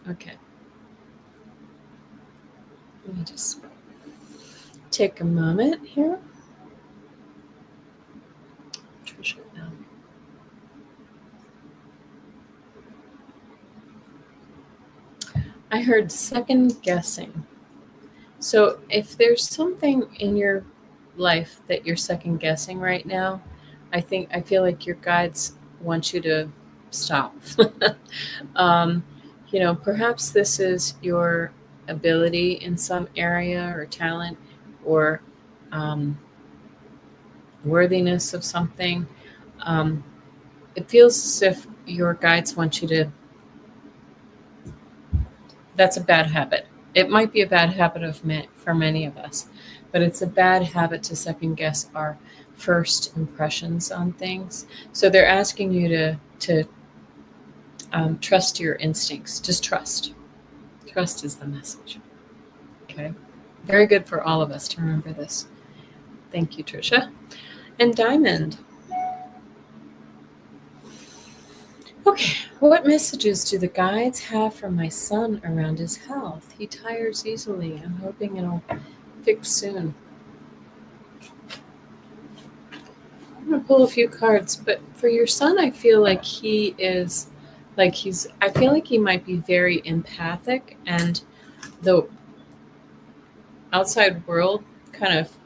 Okay. Let me just take a moment here. Trisha L. I heard second guessing. So if there's something in your life that you're second guessing right now, I feel like your guides want you to stop. Perhaps this is your ability in some area or talent or worthiness of something. It feels as if your guides want you to. That's a bad habit. It might be a bad habit for many of us, but it's a bad habit to second guess our first impressions on things. So they're asking you to trust your instincts. Just trust. Trust is the message. Okay. Very good for all of us to remember this. Thank you, Trisha. And Diamond. Okay, what messages do the guides have for my son around his health? He tires easily. I'm hoping it'll fix soon. I'm going to pull a few cards, but for your son, I feel like I feel like he might be very empathic, and outside world kind of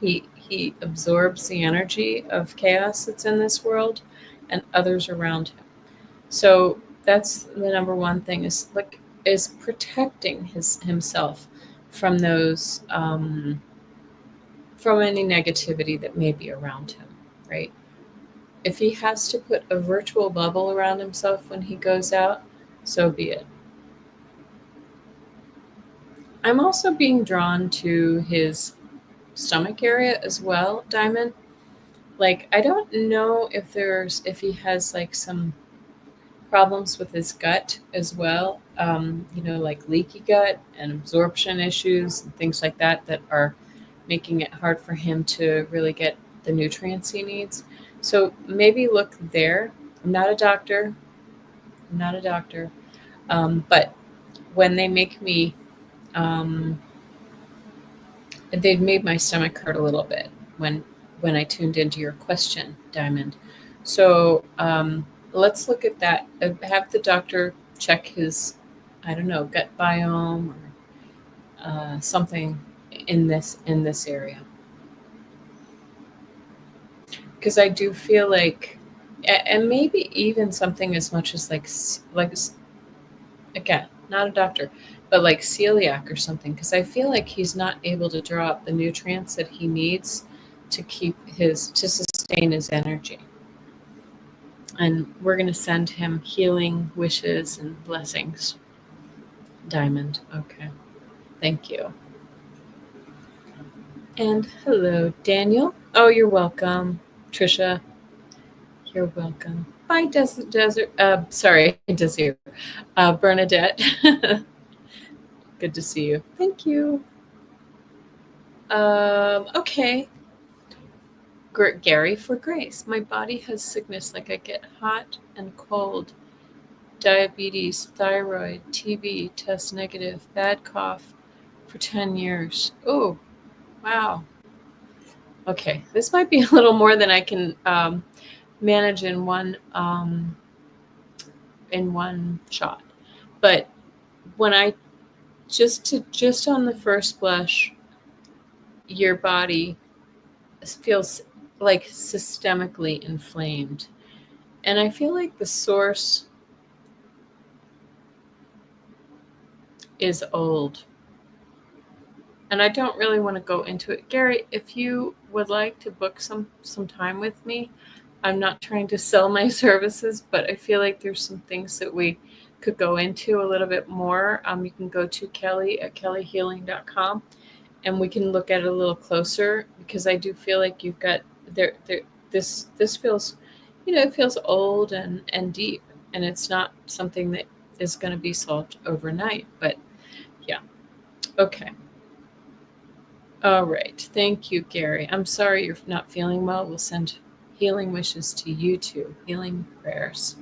he absorbs the energy of chaos that's in this world and others around him. So that's the number one thing is protecting himself from those from any negativity that may be around him, right? If he has to put a virtual bubble around himself when he goes out, so be it. I'm also being drawn to his stomach area as well, Diamond. Like, I don't know if he has like some problems with his gut as well. Like leaky gut and absorption issues and things like that that are making it hard for him to really get the nutrients he needs. So maybe look there. I'm not a doctor. I'm not a doctor. But when they make me, um, they've made my stomach hurt a little bit when I tuned into your question, Diamond. So let's look at that. Have the doctor check his, I don't know, gut biome or something in this area, because I do feel like, and maybe even something as much as like again, not a doctor, but like celiac or something, because I feel like he's not able to draw up the nutrients that he needs to sustain his energy. And we're going to send him healing wishes and blessings. Diamond. Okay. Thank you. And hello, Daniel. Oh, you're welcome. Trisha, you're welcome. Bye, Desert. Sorry, Desert. Bernadette. Good to see you. Thank you. Okay. Gary for Grace. My body has sickness, like I get hot and cold, diabetes, thyroid, TB, test negative, bad cough for 10 years. Oh, wow. Okay, this might be a little more than I can manage in one shot. But when I just on the first blush, your body feels like systemically inflamed. And I feel like the source is old. And I don't really want to go into it. Gary, if you would like to book some time with me, I'm not trying to sell my services, but I feel like there's some things that we could go into a little bit more. You can go to Kelly at kellyhealing.com and we can look at it a little closer, because I do feel like you've got this feels, it feels old and deep, and it's not something that is going to be solved overnight. But yeah. Okay. All right. Thank you, Gary. I'm sorry you're not feeling well. We'll send healing wishes to you too. Healing prayers.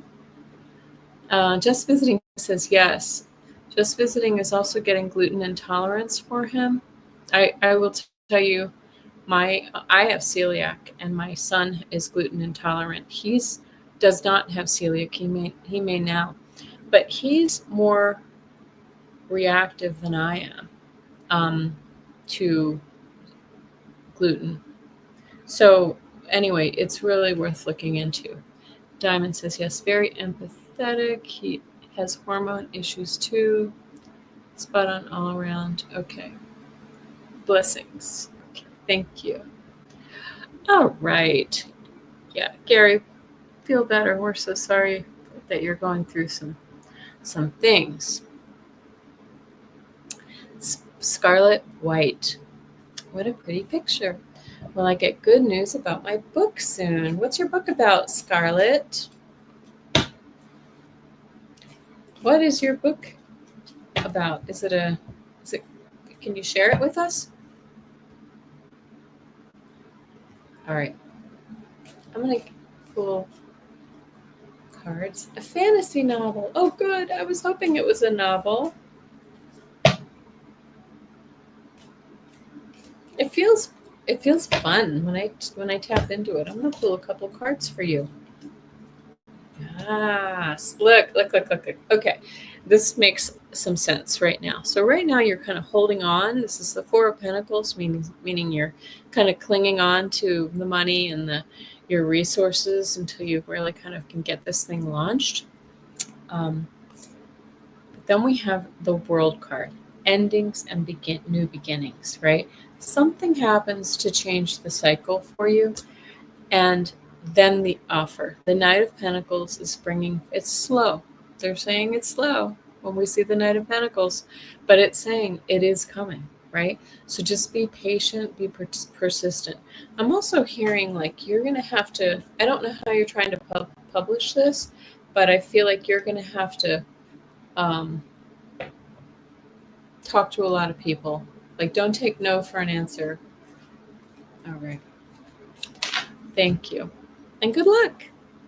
Just Visiting says yes. Just Visiting is also getting gluten intolerance for him. I will tell you, I have celiac, and my son is gluten intolerant. He's does not have celiac. He may now, but he's more reactive than I am to gluten. So anyway, it's really worth looking into. Diamond says yes, very empathetic. He has hormone issues too. Spot on all around. Okay. Blessings. Okay. Thank you. All right. Yeah, Gary, feel better. We're so sorry that you're going through some things. Scarlet White. What a pretty picture. Well, I get good news about my book soon. What's your book about, Scarlet? What is your book about? Can you share it with us? All right. I'm going to pull cards. A fantasy novel. Oh, good. I was hoping it was a novel. It feels fun when I tap into it. I'm going to pull a couple cards for you. Ah, look. Okay. This makes some sense right now. So right now you're kind of holding on. This is the Four of Pentacles, meaning you're kind of clinging on to the money and your resources until you really kind of can get this thing launched. But then we have the World card, endings and new beginnings, right? Something happens to change the cycle for you, and then the offer. The Knight of Pentacles is it's slow. They're saying it's slow when we see the Knight of Pentacles, but it's saying it is coming, right? So just be patient, be persistent. I'm also hearing like you're going to have to, I don't know how you're trying to publish this, but I feel like you're going to have to talk to a lot of people. Like, don't take no for an answer. All right. Thank you. And good luck.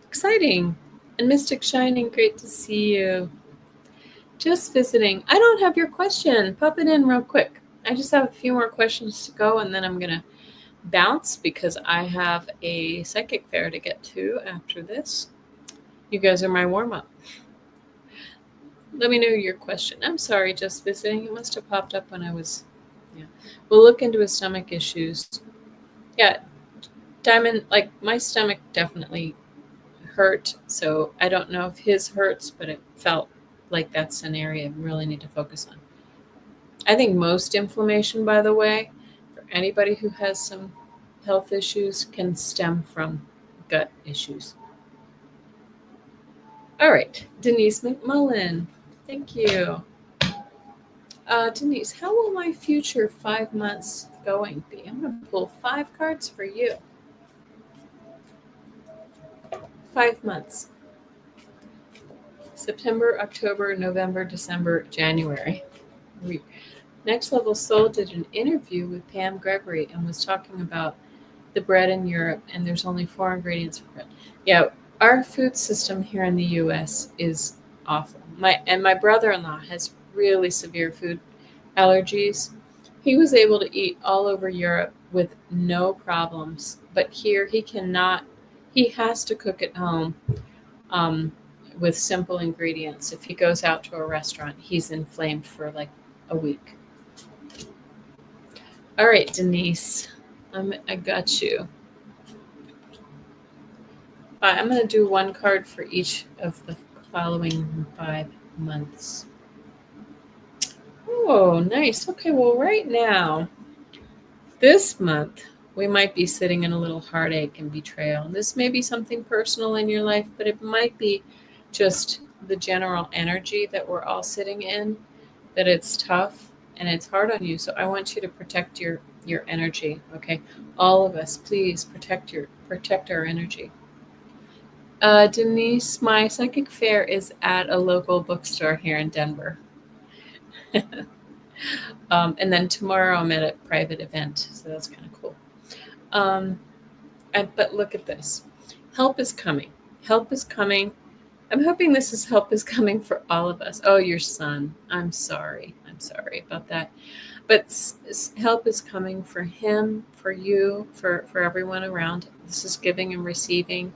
Exciting. And Mystic Shining, great to see you. Just visiting. I don't have your question. Pop it in real quick. I just have a few more questions to go, and then I'm going to bounce because I have a psychic fair to get to after this. You guys are my warm-up. Let me know your question. I'm sorry, just visiting. It must have popped up when I was... Yeah. We'll look into his stomach issues. Yeah. Diamond, like my stomach definitely hurt, so I don't know if his hurts, but it felt like that's an area I really need to focus on. I think most inflammation, by the way, for anybody who has some health issues, can stem from gut issues. All right, Denise McMullen, thank you. Denise, how will my future 5 months going be? I'm going to pull 5 cards for you. 5 months. September, October, November, December, January. Next Level Soul did an interview with Pam Gregory and was talking about the bread in Europe, and there's only 4 ingredients for bread. Yeah, our food system here in the U.S. is awful. My brother-in-law has really severe food allergies. He was able to eat all over Europe with no problems, but here he cannot. He has to cook at home with simple ingredients. If he goes out to a restaurant, he's inflamed for like a week. All right, Denise, I got you. I'm going to do 1 card for each of the following 5 months. Oh, nice. Okay, well, right now, this month, we might be sitting in a little heartache and betrayal. This may be something personal in your life, but it might be just the general energy that we're all sitting in, that it's tough and it's hard on you. So I want you to protect your energy, okay? All of us, please protect our energy. Denise, my psychic fair is at a local bookstore here in Denver. And then tomorrow I'm at a private event, so that's kind of cool. But look at this. Help is coming. Help is coming. I'm hoping help is coming for all of us. Oh, your son. I'm sorry. I'm sorry about that. But help is coming for him, for you, for everyone around. This is giving and receiving.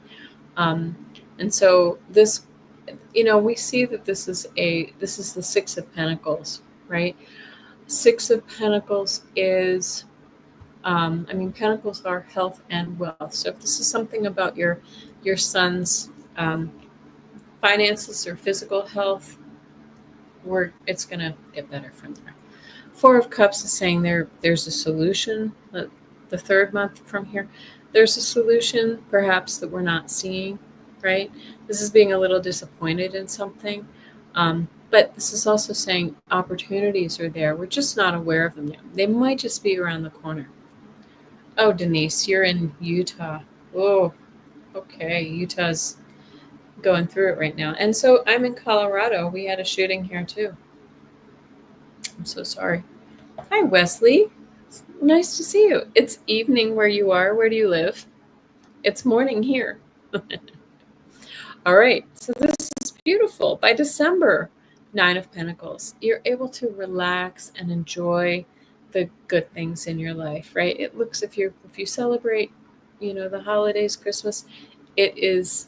And so this, we see that this is the 6 of Pentacles, right? 6 of Pentacles is, Pentacles are health and wealth. So if this is something about your son's finances or physical health, it's going to get better from there. 4 of Cups is saying there's a solution. The 3rd month from here, there's a solution perhaps that we're not seeing, right? This is being a little disappointed in something. But this is also saying opportunities are there. We're just not aware of them yet. They might just be around the corner. Oh, Denise, you're in Utah. Oh, okay. Utah's going through it right now. And so I'm in Colorado. We had a shooting here too. I'm so sorry. Hi, Wesley. It's nice to see you. It's evening where you are. Where do you live? It's morning here. All right. So this is beautiful. By December, 9 of Pentacles, you're able to relax and enjoy the good things in your life, right? It looks, if you celebrate, the holidays, Christmas, it's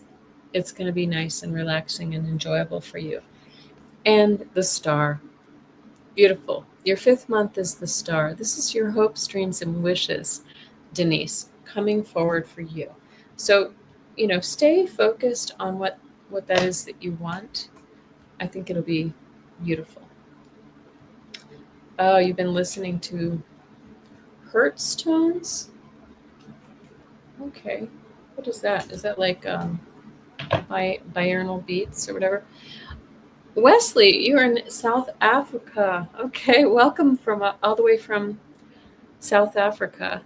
going to be nice and relaxing and enjoyable for you. and the star. Beautiful. Your fifth month is the star. This is your hopes, dreams, and wishes, Denise, coming forward for you. So, stay focused on what that is that you want. I think it'll be beautiful. Oh, you've been listening to Hertz tones? Okay. What is that? Is that like binaural beats or whatever? Wesley, you're in South Africa. Okay, welcome from all the way from South Africa.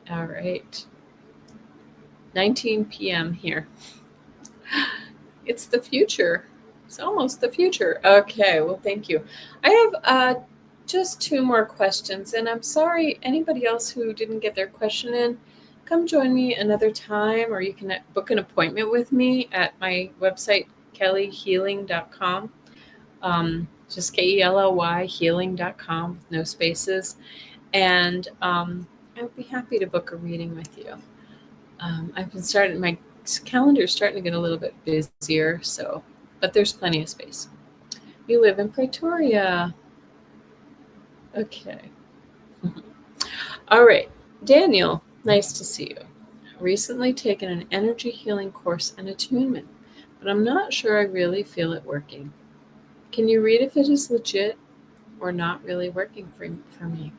All right. 19 p.m. here. It's the future. It's almost the future. Okay, well, thank you. I have just two more questions, and I'm sorry, anybody else who didn't get their question in, come join me another time, or you can book an appointment with me at my website, kellyhealing.com. Just KELLY healing.com, no spaces. And I'd be happy to book a reading with you. I've been starting, my calendar's starting to get a little bit busier, but there's plenty of space. You live in Pretoria. Okay. All right. Daniel, nice to see you. Recently taken an energy healing course and attunement, but I'm not sure I really feel it working. Can you read if it is legit or not really working for me?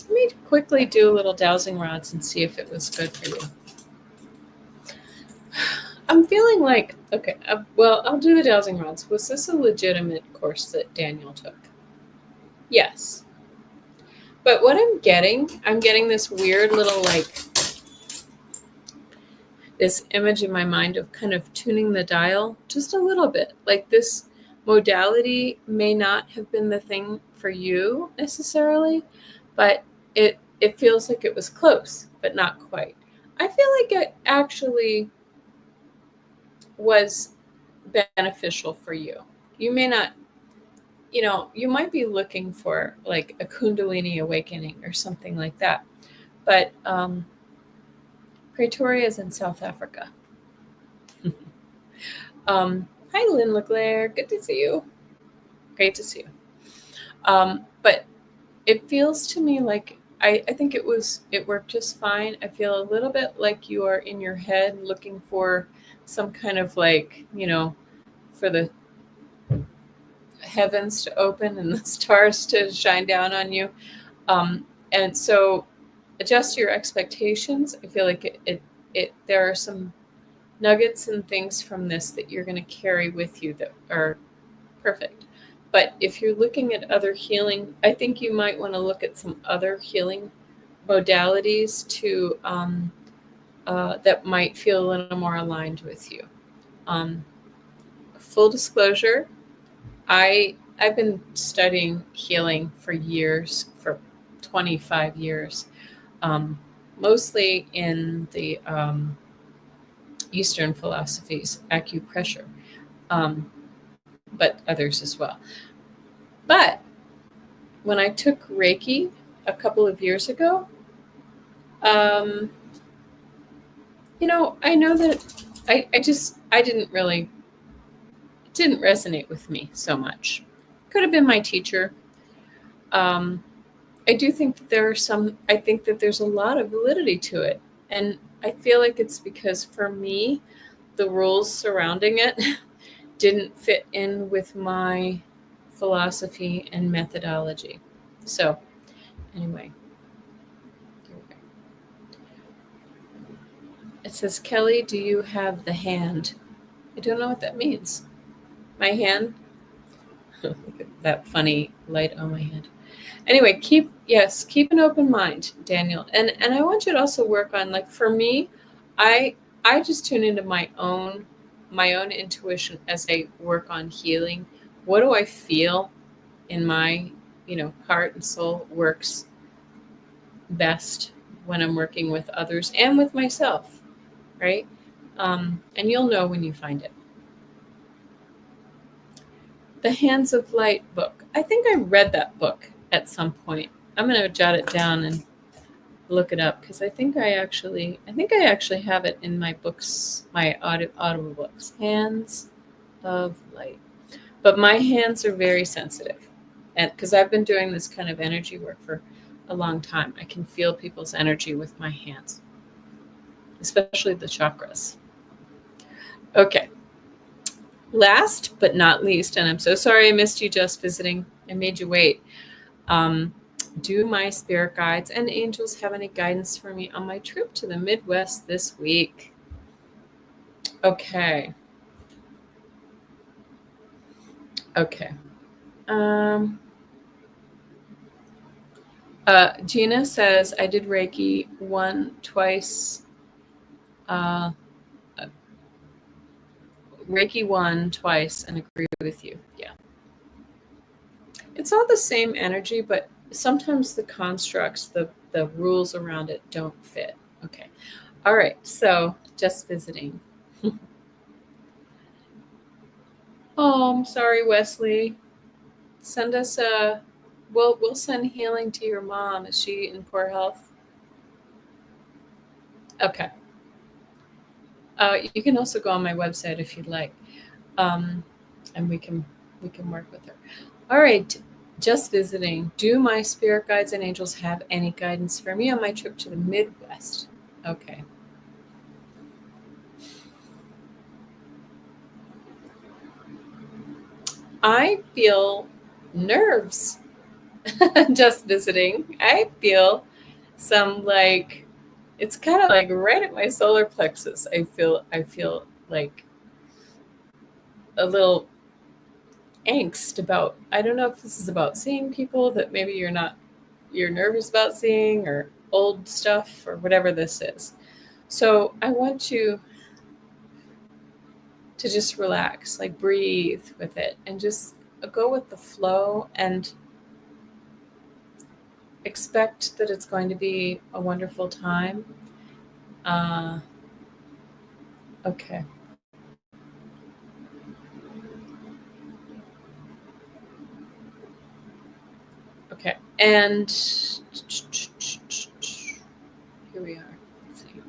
Let me quickly do a little dowsing rods and see if it was good for you. I'm feeling like, okay, well, I'll do the dowsing rods. Was this a legitimate course that Daniel took? Yes. But what I'm getting this weird little, this image in my mind of kind of tuning the dial just a little bit. Like this modality may not have been the thing for you necessarily, but it feels like it was close, but not quite. I feel like it actually was beneficial for you. You may not, you might be looking for like a Kundalini awakening or something like that. But Pretoria is in South Africa. Hi, Lynn LeClaire. Good to see you. Great to see you. But it feels to me like I think it worked just fine. I feel a little bit like you are in your head looking for some kind of for the heavens to open and the stars to shine down on you. And so adjust your expectations. I feel like there are some nuggets and things from this that you're going to carry with you that are perfect. But if you're looking at other healing, I think you might want to look at some other healing modalities to that might feel a little more aligned with you. Full disclosure, I've been studying healing for years, for 25 years, mostly in the Eastern philosophies, acupressure, but others as well. But when I took Reiki a couple of years ago, I know that I didn't really, it didn't resonate with me so much. Could have been my teacher. I do think that I think that there's a lot of validity to it. And I feel like it's because for me, the rules surrounding it didn't fit in with my philosophy and methodology. So anyway, here we go. It says, Kelly, do you have the hand? I don't know what that means. My hand? Look at that funny light on my hand. Anyway, keep an open mind, Daniel. And I want you to also work on, like, for me, I just tune into my own intuition as I work on healing. What do I feel in my, heart and soul works best when I'm working with others and with myself, right? And you'll know when you find it. The Hands of Light book. I think I read that book at some point. I'm going to jot it down and look it up because I think I actually have it in my books, my audible books. Hands of light. But my hands are very sensitive, and because I've been doing this kind of energy work for a long time, I can feel people's energy with my hands, especially the chakras. Okay. Last but not least, and I'm so sorry I missed you just visiting. I made you wait. Do my spirit guides and angels have any guidance for me on my trip to the Midwest this week? Okay. Gina says, I did Reiki twice. Reiki 1 twice and agree with you. Yeah. It's all the same energy, but sometimes the constructs, the rules around it don't fit. Okay. All right. So just visiting. Oh, I'm sorry, Wesley. Send us we'll send healing to your mom. Is she in poor health? Okay. You can also go on my website if you'd like, and we can work with her. All right. Just visiting. Do my spirit guides and angels have any guidance for me on my trip to the Midwest? Okay. I feel nerves. Just visiting. I feel some it's kind of like right at my solar plexus. I feel like a little angst about, I don't know if this is about seeing people that maybe you're nervous about seeing, or old stuff, or whatever this is. So I want you to just relax, like breathe with it and just go with the flow and expect that it's going to be a wonderful time. Okay. Okay. And here we are. Let's see.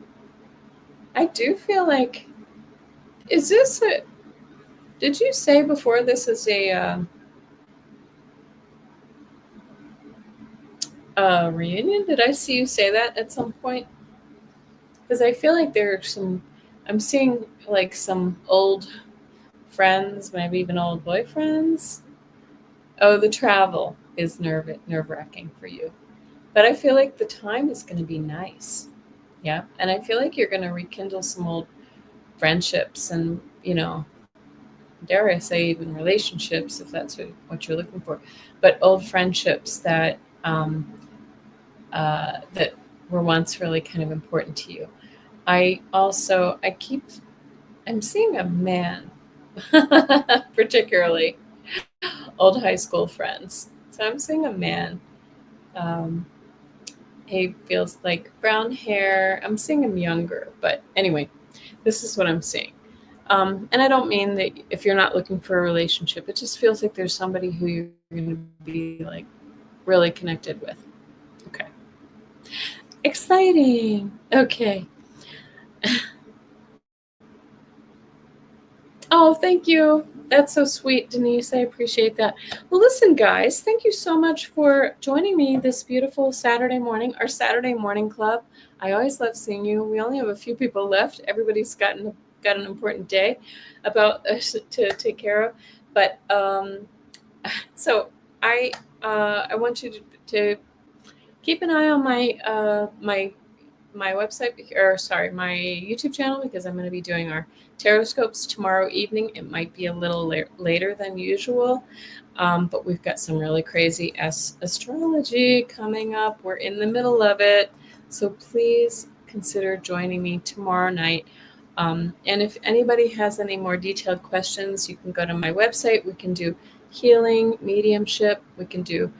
I do feel like, is this did you say before this is a reunion? Did I see you say that at some point? Because I feel like I'm seeing like some old friends, maybe even old boyfriends. Oh, the travel is nerve-wracking for you. But I feel like the time is going to be nice. Yeah. And I feel like you're going to rekindle some old friendships and, dare I say even relationships, if that's what you're looking for. But old friendships that that were once really kind of important to you. I'm seeing a man, particularly old high school friends. So I'm seeing a man. He feels like brown hair. I'm seeing him younger, but anyway, this is what I'm seeing. And I don't mean that if you're not looking for a relationship, it just feels like there's somebody who you're going to be like really connected with. Okay. Exciting. Okay. Oh, thank you. That's so sweet, Denise. I appreciate that. Well, listen, guys, thank you so much for joining me this beautiful Saturday morning, our Saturday morning club. I always love seeing you. We only have a few people left. Everybody's got an important day to take care of. But so I want you to keep an eye on my website, or sorry, my YouTube channel, because I'm going to be doing our tarot scopes tomorrow evening. It might be a little later than usual, but we've got some really crazy astrology coming up. We're in the middle of it, so please consider joining me tomorrow night. And if anybody has any more detailed questions, you can go to my website. We can do healing, mediumship. We can do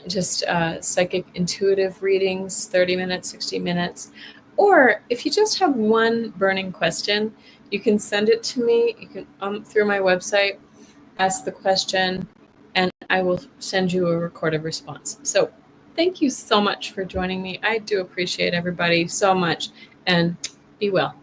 just psychic intuitive readings, 30 minutes, 60 minutes. Or if you just have one burning question, you can send it to me. You can through my website, ask the question, and I will send you a recorded response. So thank you so much for joining me. I do appreciate everybody so much, and be well.